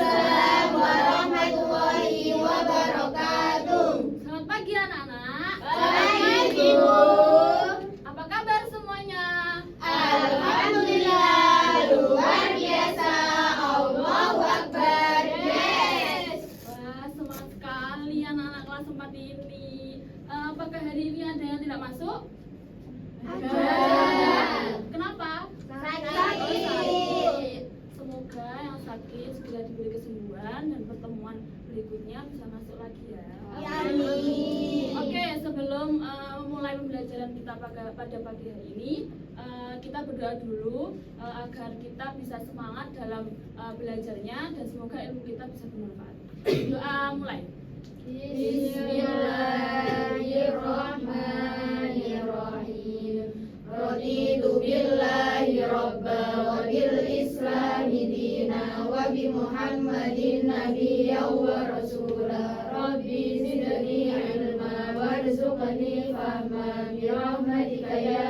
Waalaikumsalam warahmatullahi wabarakatuh. Selamat pagi anak-anak. Pagi, Ibu. Apa kabar semuanya? Alhamdulillah, luar biasa. Allahu Akbar. Yes. Wah, semangat sekali anak-anak kelas 4 ini. Apakah hari ini ada yang tidak masuk? Kenapa? Sakit. Semoga yang sakit segera diberi kesembuhan dan pertemuan berikutnya bisa masuk lagi ya. Amin. Oke, sebelum mulai pembelajaran kita pada pagi hari ini, kita berdoa dulu agar kita bisa semangat dalam belajarnya dan semoga ilmu kita bisa bermanfaat. Doa mulai. Bismillahirrahmanirrahim. Raditu billahi robba wa bil islami dina wa bi muhammadin nabiyya wa rasula. Rabbi zidni ilma warzuqni fahma bi rahmatika ya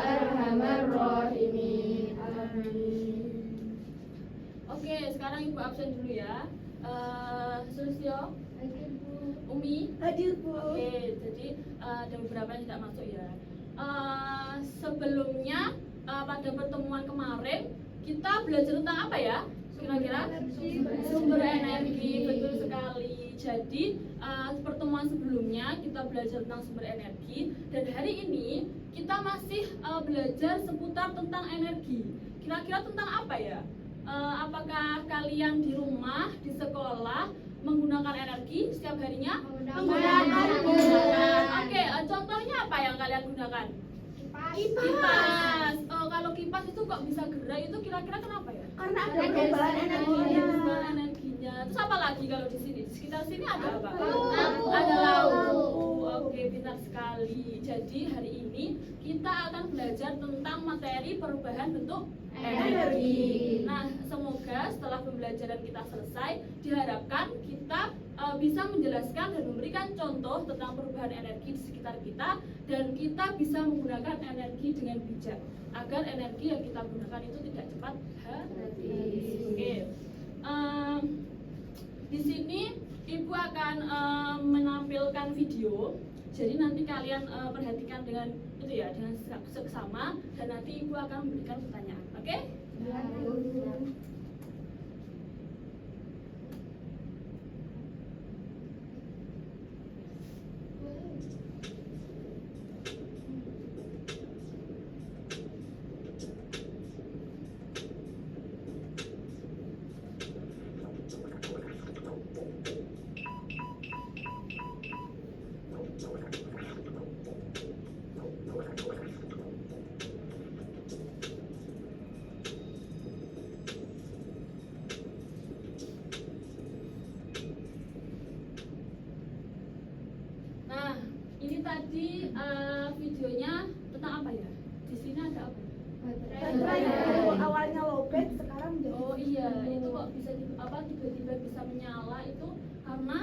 arhamar rahimin. Amin. Oke, sekarang Ibu absen dulu ya. Sulisyo, Umi. Hadir, Bu. Oke, jadi ada beberapa yang tidak masuk ya. Sebelumnya pada pertemuan kemarin kita belajar tentang apa ya? Kira-kira sumber energi, betul sekali. Jadi pertemuan sebelumnya kita belajar tentang sumber energi dan hari ini kita masih belajar seputar tentang energi. Kira-kira tentang apa ya? Apakah kalian di rumah, di sekolah menggunakan energi setiap harinya? Menggunakan. Oke, contohnya apa yang kalian gunakan? Kipas. Kipas. Kalau kipas itu kok bisa gerak itu kira-kira kenapa ya? Karena ada perubahan energinya. Perubahan energinya. Terus apa lagi kalau di sini? Di sekitar sini ada apa? Lampu. Ada lampu. Oke, pintar sekali. Jadi hari ini kita akan belajar tentang materi perubahan bentuk energi. Nah, semoga setelah pembelajaran kita selesai, diharapkan kita bisa menjelaskan dan memberikan contoh tentang perubahan energi di sekitar kita dan kita bisa menggunakan energi dengan bijak agar energi yang kita gunakan itu tidak cepat habis. Oke. Di sini Ibu akan menampilkan video. Jadi nanti kalian perhatikan dengan itu ya, dengan seksama dan nanti Ibu akan memberikan pertanyaan. Oke? Nah, ini tadi videonya tentang apa ya? Di sini ada apa? Baterai awalnya lowbat sekarang menjadi. Oh iya, itu kok bisa tiba-tiba bisa menyala itu karena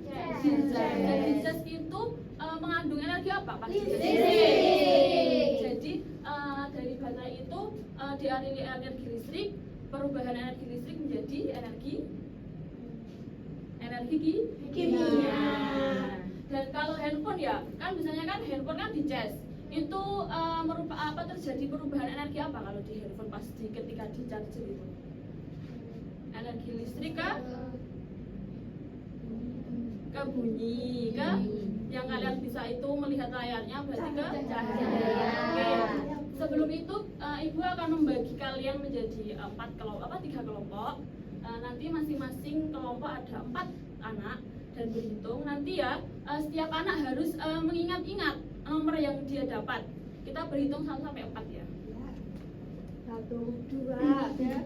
Jas. Jadi jas itu mengandung energi apa Pak? Listrik. Jadi dari baterai itu dialiri energi listrik, perubahan energi listrik menjadi energi Kimia. Dan kalau handphone ya, kan biasanya kan handphone kan dicas. Itu terjadi perubahan energi apa kalau di handphone ketika di charger itu? Energi listrik kah? Ke bunyi, ke yang kalian bisa itu melihat layarnya berarti ke cahaya. Oke. Sebelum itu Ibu akan membagi kalian menjadi 3 kelompok. Nanti masing-masing kelompok ada 4 anak dan berhitung. Nanti ya setiap anak harus mengingat-ingat nomor yang dia dapat. Kita berhitung 1 sampai 4 ya. 1, 2, 3.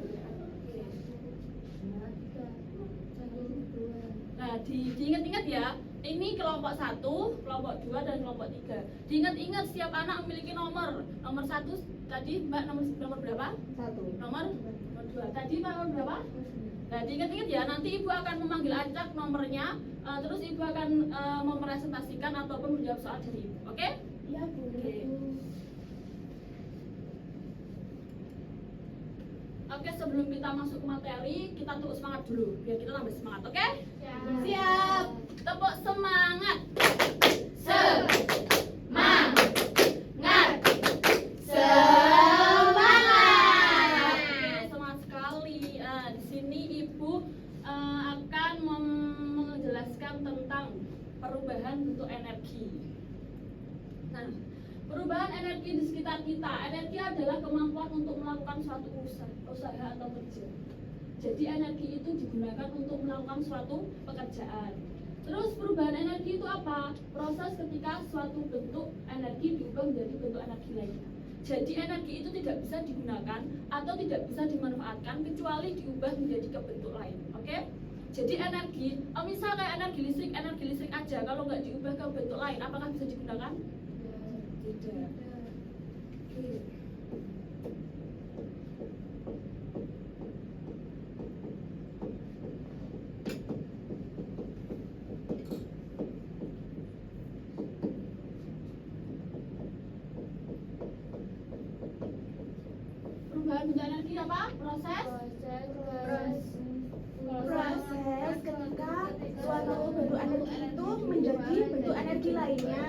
Nah, diingat-ingat ya. Ini kelompok 1, kelompok 2 dan kelompok 3. Diingat-ingat setiap anak memiliki nomor. Nomor 1 tadi Mbak nomor berapa? 1. Nomor 2. Tadi Mbak nomor berapa? Nah, diingat-ingat ya, nanti Ibu akan memanggil acak nomornya, terus Ibu akan mepresentasikan ataupun menjawab soal dari Ibu. Oke? Iya, Bu. Oke. Oke, sebelum kita masuk ke materi, kita tepuk semangat dulu biar kita tambah semangat, oke? Siap. Tepuk semangat. Semangat. Oke, semangat sekali. Di sini Ibu akan menjelaskan tentang perubahan bentuk energi. Nah, perubahan energi di sekitar kita. Energi adalah kemampuan untuk melakukan suatu usaha atau kerja. Jadi energi itu digunakan untuk melakukan suatu pekerjaan. Terus perubahan energi itu apa? Proses ketika suatu bentuk energi diubah menjadi bentuk energi lainnya. Jadi energi itu tidak bisa digunakan atau tidak bisa dimanfaatkan kecuali diubah menjadi ke bentuk lain. Oke? Jadi energi, misal kayak energi listrik aja kalau nggak diubah ke bentuk lain, apakah bisa digunakan? Tidak. Oke. Perubahan bentuk energi apa? Proses Proses ketika suatu bentuk energi itu menjadi bentuk energi lainnya.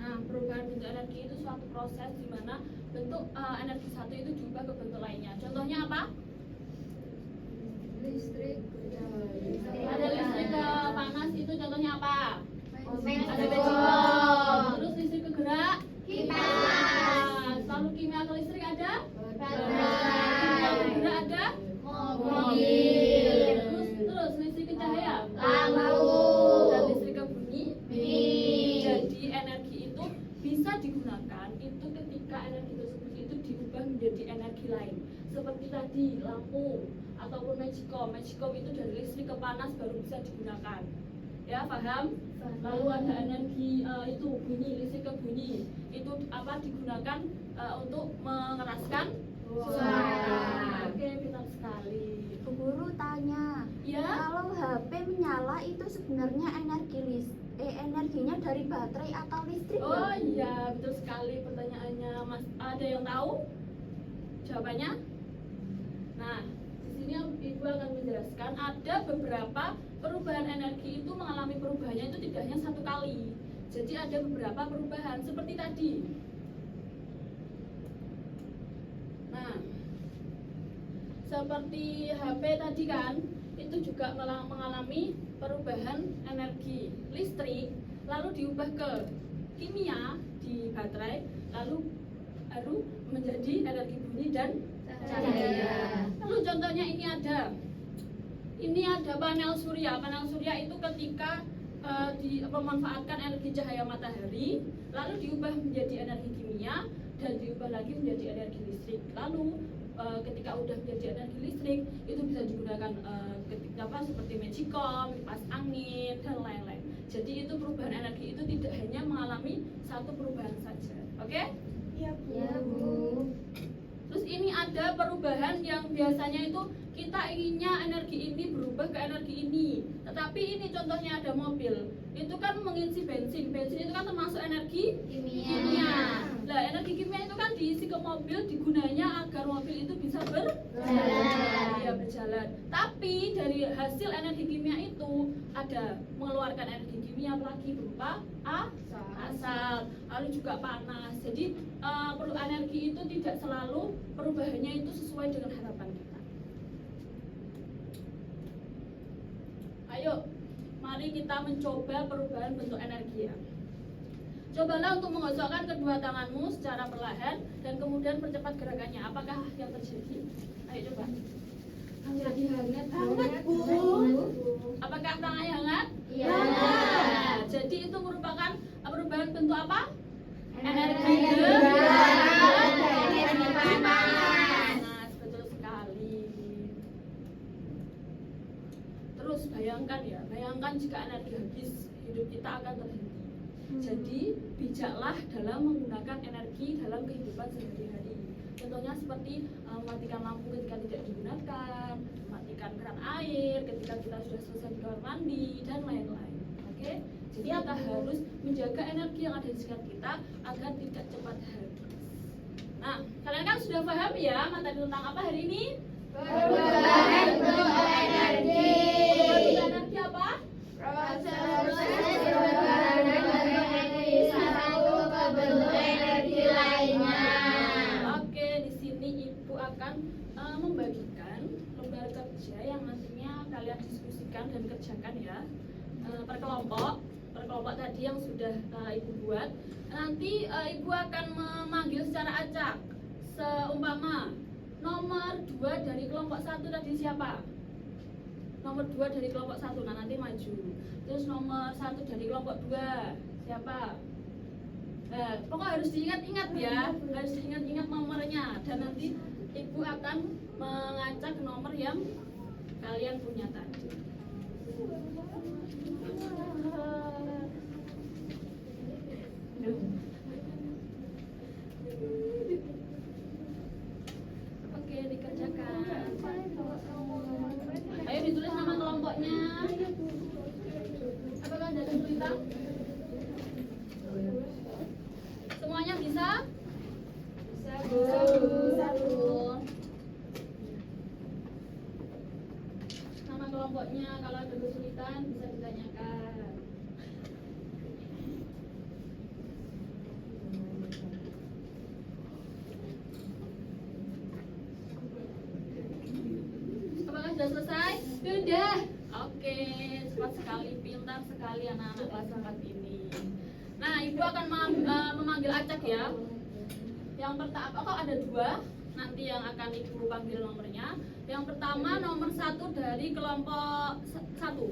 Nah, perubahan bentuk energi itu suatu proses di mana bentuk energi satu itu diubah ke bentuk lainnya. Contohnya apa? Listrik. Ada listrik ke panas itu contohnya apa? Ada Metro. magicom. Terus listrik ke gerak? Kipas. Lalu kimia ke listrik ada? Baterai. Ke gerak ada? Mobil. Terus listrik ke cahaya? Lampu. Dan listrik ke bunyi? Bunyi. Jadi energi itu bisa digunakan itu ketika energi tersebut itu diubah menjadi energi lain. Seperti tadi lampu ataupun magicom. Magicom itu dari listrik ke panas baru bisa digunakan. Ya, paham? Lalu ada energi itu bunyi, listrik ke bunyi. Itu apa digunakan untuk mengeraskan Suara. Oke, pintar sekali. Bu Guru tanya, Ya. kalau HP menyala itu sebenarnya energinya dari baterai atau listrik? Oh ya, Bu? iya, betul sekali pertanyaannya, Mas. Ada yang tahu jawabannya? Nah, di sini Ibu akan menjelaskan ada beberapa perubahan energi itu mengalami perubahannya itu tidak hanya satu kali. Jadi ada beberapa perubahan seperti tadi. Nah, seperti HP tadi kan, itu juga mengalami perubahan energi listrik, lalu diubah ke kimia di baterai, lalu baru menjadi energi bunyi dan Cahaya. Lalu contohnya ini ada panel surya. Panel surya itu ketika memanfaatkan energi cahaya matahari, lalu diubah menjadi energi kimia dan diubah lagi menjadi energi listrik. Lalu ketika udah menjadi energi listrik itu bisa digunakan seperti magicom, kipas angin dan lain-lain. Jadi itu perubahan energi itu tidak hanya mengalami satu perubahan saja. Oke? Iya, Bu. Ya, Bu. Terus ini ada perubahan yang biasanya itu kita inginnya energi ini berubah ke energi ini. Tetapi ini contohnya ada mobil. Itu kan mengisi bensin. Bensin itu kan termasuk energi kimia. Nah, energi kimia itu kan diisi ke mobil, digunanya agar mobil itu bisa berjalan. Tapi dari hasil energi kimia itu ada mengeluarkan energi kimia lagi berupa asap, lalu juga panas. Jadi energi itu tidak selalu perubahannya itu sesuai dengan harapan kita. Ayo, mari kita mencoba perubahan bentuk energi ya. Cobalah untuk menggosokkan kedua tanganmu secara perlahan dan kemudian percepat gerakannya. Apakah yang terjadi? Ayo coba. Jadi hangat, Bu. Apakah tangannya hangat? Iya. Nah, jadi itu merupakan perubahan bentuk apa? Energi gerak dan energi panas. Panas, betul sekali. Terus bayangkan jika energi habis, hidup kita akan terhenti. Jadi bijaklah dalam menggunakan energi dalam kehidupan sehari-hari. Contohnya seperti mematikan lampu ketika tidak digunakan, mematikan keran air ketika kita sudah selesai di kamar mandi, dan lain-lain. Oke, jadi kita harus menjaga energi yang ada di sekitar kita agar tidak cepat habis. Nah, kalian kan sudah paham ya materi tentang apa hari ini? Perubahan bentuk energi. Energi apa? Proses perubahan bentuk energi satu ke bentuk energi lainnya. Oke, di sini Ibu akan membagikan lembar kerja yang nantinya kalian diskusikan dan kerjakan ya, per kelompok tadi yang sudah Ibu buat. Nanti Ibu akan memanggil secara acak. Seumpama nomor 2 dari kelompok 1 tadi siapa? Nomor 2 dari kelompok 1, nah nanti maju. Terus nomor 1 dari kelompok 2 siapa? Pokoknya harus diingat-ingat ya, harus diingat-ingat nomornya. Dan nanti Ibu akan mengacak nomor yang kalian punya tadi. Oke, dikerjakan. Ayo ditulis nama kelompoknya. Apakah ada kesulitan? Semuanya bisa? Bisa, Bu. Nama kelompoknya kalau ada kesulitan bisa ditanyakan. Apakah sudah selesai? Sudah. Oke, cepat sekali, pintar sekali anak-anak kelas 4 ini. Nah, Ibu akan memanggil acak ya. Yang pertama, kok ada 2 nanti yang akan Ibu panggil nomornya. Yang pertama nomor 1 dari kelompok 1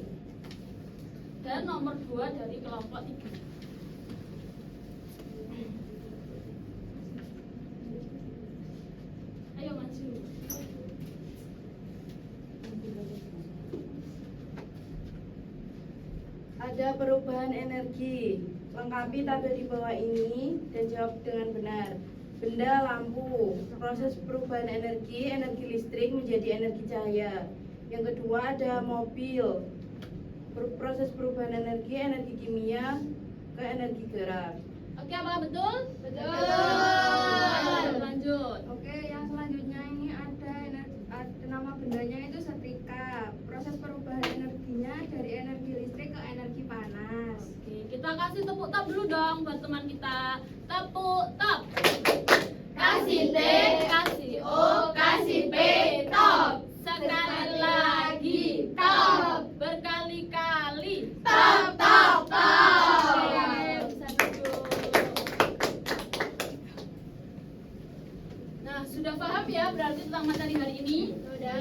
dan nomor 2 dari kelompok 3. Ayo maju. Ada perubahan energi. Lengkapi tabel di bawah ini dan jawab dengan benar. Benda, lampu. Proses perubahan energi listrik menjadi energi cahaya. Yang kedua ada mobil. Proses perubahan energi kimia ke energi gerak. Oke, apakah betul? Betul. Lanjut. Oke, yang selanjutnya ini ada nama bendanya itu setrika. Proses perubahan energinya dari energi listrik ke energi panas. Oke, kita kasih tepuk tap dulu dong buat teman kita. Tepuk tap. Kasih T, kasih O, kasih P, top. Sekali lagi, top. Berkali-kali, Top, top, top. Oke, bisa duduk. Nah, sudah paham ya berarti tentang materi hari ini? Sudah.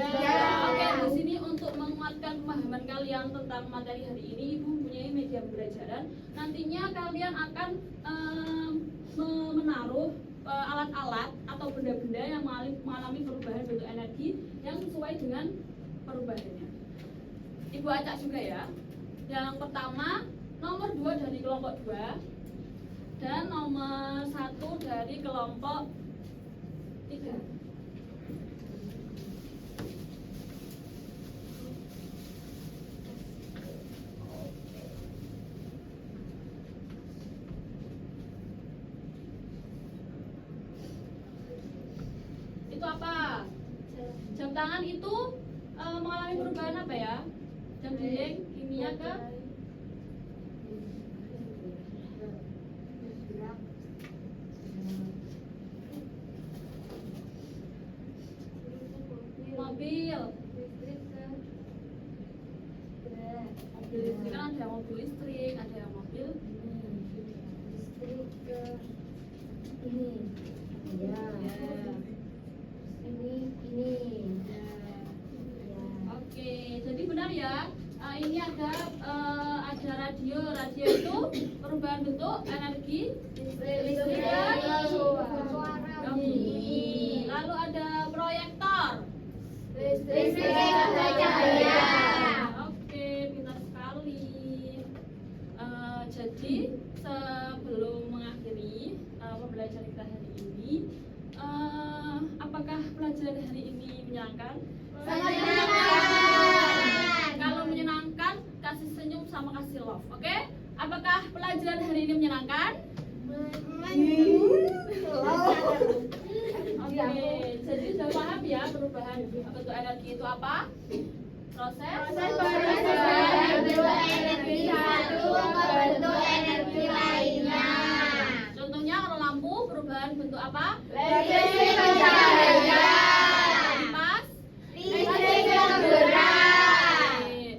Oke, di sini untuk menguatkan pemahaman kalian tentang materi hari ini, Ibu mempunyai media pembelajaran. Nantinya kalian akan menaruh alat-alat atau benda-benda yang mengalami perubahan bentuk energi yang sesuai dengan perubahannya. Ibu acak juga ya. Yang pertama, nomor 2 dari kelompok 2 dan nomor 1 dari kelompok 3. Itu apa? Jam tangan itu mengalami perubahan apa ya? Jam dinding kimia ke mobil. Mobil listrik kan ada yang mobil listrik, ada yang mobil Listrik ke ini. Ya. Ini. Ya. Oke, jadi benar ya. Ini ada radio. Radio itu perubahan bentuk energi listrik ke bumi. Lalu ada proyektor. Listrik ke cahaya. Oke, pintar sekali. Jadi sebelum mengakhiri pembelajaran kita hari ini, pembelajaran hari ini menyenangkan? Menyenangkan. Kalau menyenangkan, kasih senyum sama kasih love, oke? Apakah pelajaran hari ini menyenangkan? Oke, jadi sudah paham ya perubahan bentuk energi itu apa? Proses Perubahan bentuk energi satu ke bentuk energi lainnya. Contohnya kalau lampu perubahan bentuk apa? Listrik ke cahaya. Kipas. Listrik ke gerak. Oke,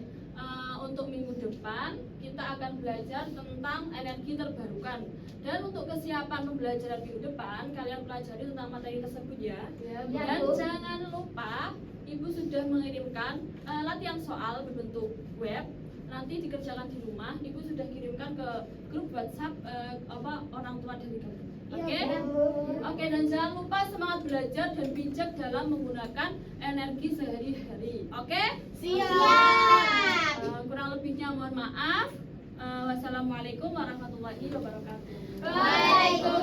untuk minggu depan kita akan belajar tentang energi terbarukan. Dan untuk kesiapan pembelajaran minggu depan, kalian pelajari tentang materi tersebut ya. Dan Bu. jangan lupa, Ibu sudah mengirimkan latihan soal berbentuk web. Nanti dikerjakan di rumah. Ibu sudah kirimkan ke grup WhatsApp orang tua dari kalian. Oke? Oke, dan jangan lupa semangat belajar dan bijak dalam menggunakan energi sehari-hari. Oke? Siap. Kurang lebihnya mohon maaf. Wassalamualaikum warahmatullahi wabarakatuh. Waalaikumsalam.